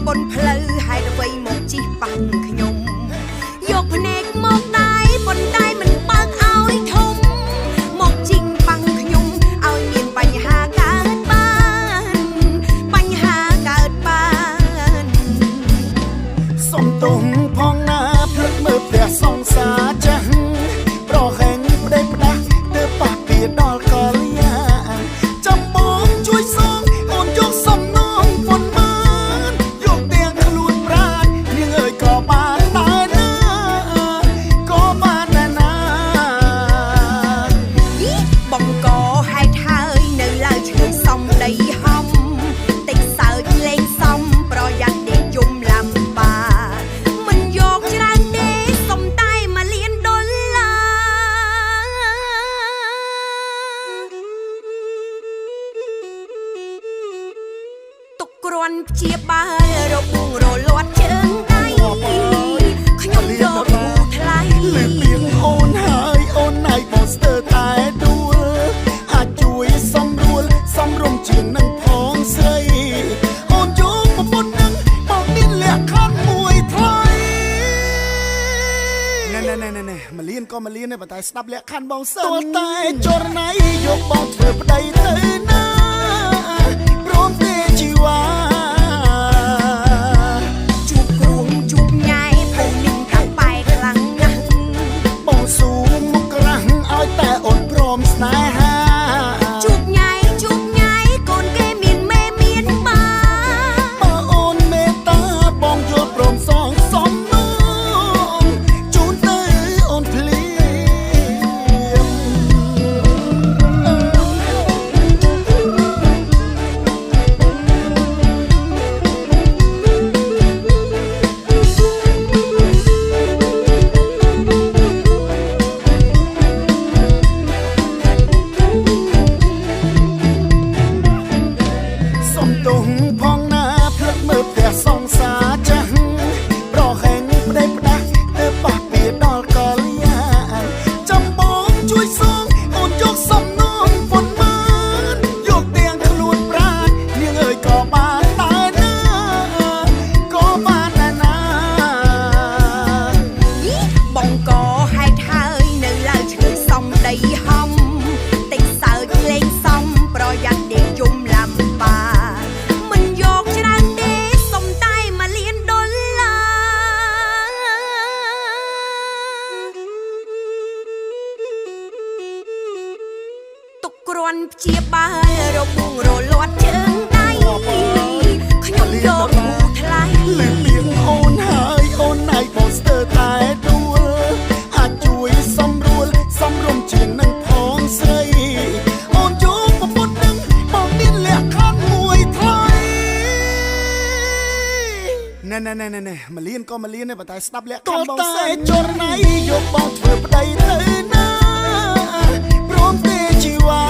បនផ្លូវហើយអ្វីមកជីប៉ាំងខ្ញុំយកភ្នែកមកដៃប៉ុន្តែមិនបើកឲ្យធំមកជីងប៉ាំងខ្ញុំឲ្យមានបញ្ហាកើតបានបញ្ហាកើតបានសុំទុំផងណាភ្លឹកមើលផ្ទះសង្សារចាស់ប្រហែងប្តេផ្ដាស់ទើបប៉ះពីដល់កលយាចាំបងជួយសងអូនយកសំណងប៉ុន្មានយកទាំងខ្លួនប្រាណនាងអើយក៏បានដែរណាក៏បានដែរណាបងក៏ហេតុហើយនៅឡើយឆ្លើយសំដីហំតិចសើចលេងសំប្រយ័ត្នទេយំលំបាមិនយកច្រើនទេសុំតែ1លានដុល្លារទុកគ្រាន់ព្យាបាលរបួងរលាត់ជើងដៃខ្ញុំយកគូថ្លៃលឺពីអូនហើយអូនណៃបងស្ទើរតែដួលអាចជួយសម្រួលសំរុំជាងនឹងផងស្រីអូនយកប្រពន្ធនឹងបងមានលក្ខខណ្ឌមួយថ្លៃណែ1លានក៏1លានដែរប៉ុន្តែស្ដាប់លក្ខខណ្ឌបងសិនទោះតែចរណៃយកបងធ្វើប្តីទៅណាព្រមទេជីវ៉ាជួបគ្រួងជួបញ៉ែពូមីងកាបែកខ្លាំងណាស់បងស៊ូមុខក្រាស់ឲ្យតែអូនព្រមស្នេហាជួបញ៉ែកូនគេមានមេមានបាបើអូនមេត្តាបងយល់ព្រមសងសំណងជូនទៅអូនភ្លាមសុំទុំផងណាភ្លឹកមើលផ្ទះសង្សារចាស់ប្រហែងប្តេផ្ដាស់ទើបប៉ះពីដល់កលយាចាំបងជួយសងអូនយកសំណងប៉ុន្មានយកទាំងខ្លួនប្រាណនាងអើយក៏បានដែរណាក៏បានដែរណាបងក៏ហេតុហើយនៅឡើយឆ្លើយសំដីហំតិចសើចលេងសំប្រយ័ត្នទេយំលំបាមិនយកច្រើនទេសុំតែ1លានដុល្លារទុកគ្រាន់ព្យាបាលរបួងរលាត់ជើងដៃខ្ញុំយកគូថ្លៃលឺពីអូនហើយអូនណៃបងស្ទើរតែដួលអាចជួយសម្រួលសំរុំជាងនឹងផងស្រីអូនយកប្រពន្ធនឹងបងមានលក្ខខណ្ឌមួយថ្លៃណែ1លានក៏1លានដែរប៉ុន្តែស្ដាប់លក្ខខណ្ឌបងសិនតែចរណៃយកបងធ្វើប្តីទៅណាព្រមទេជីវ៉ា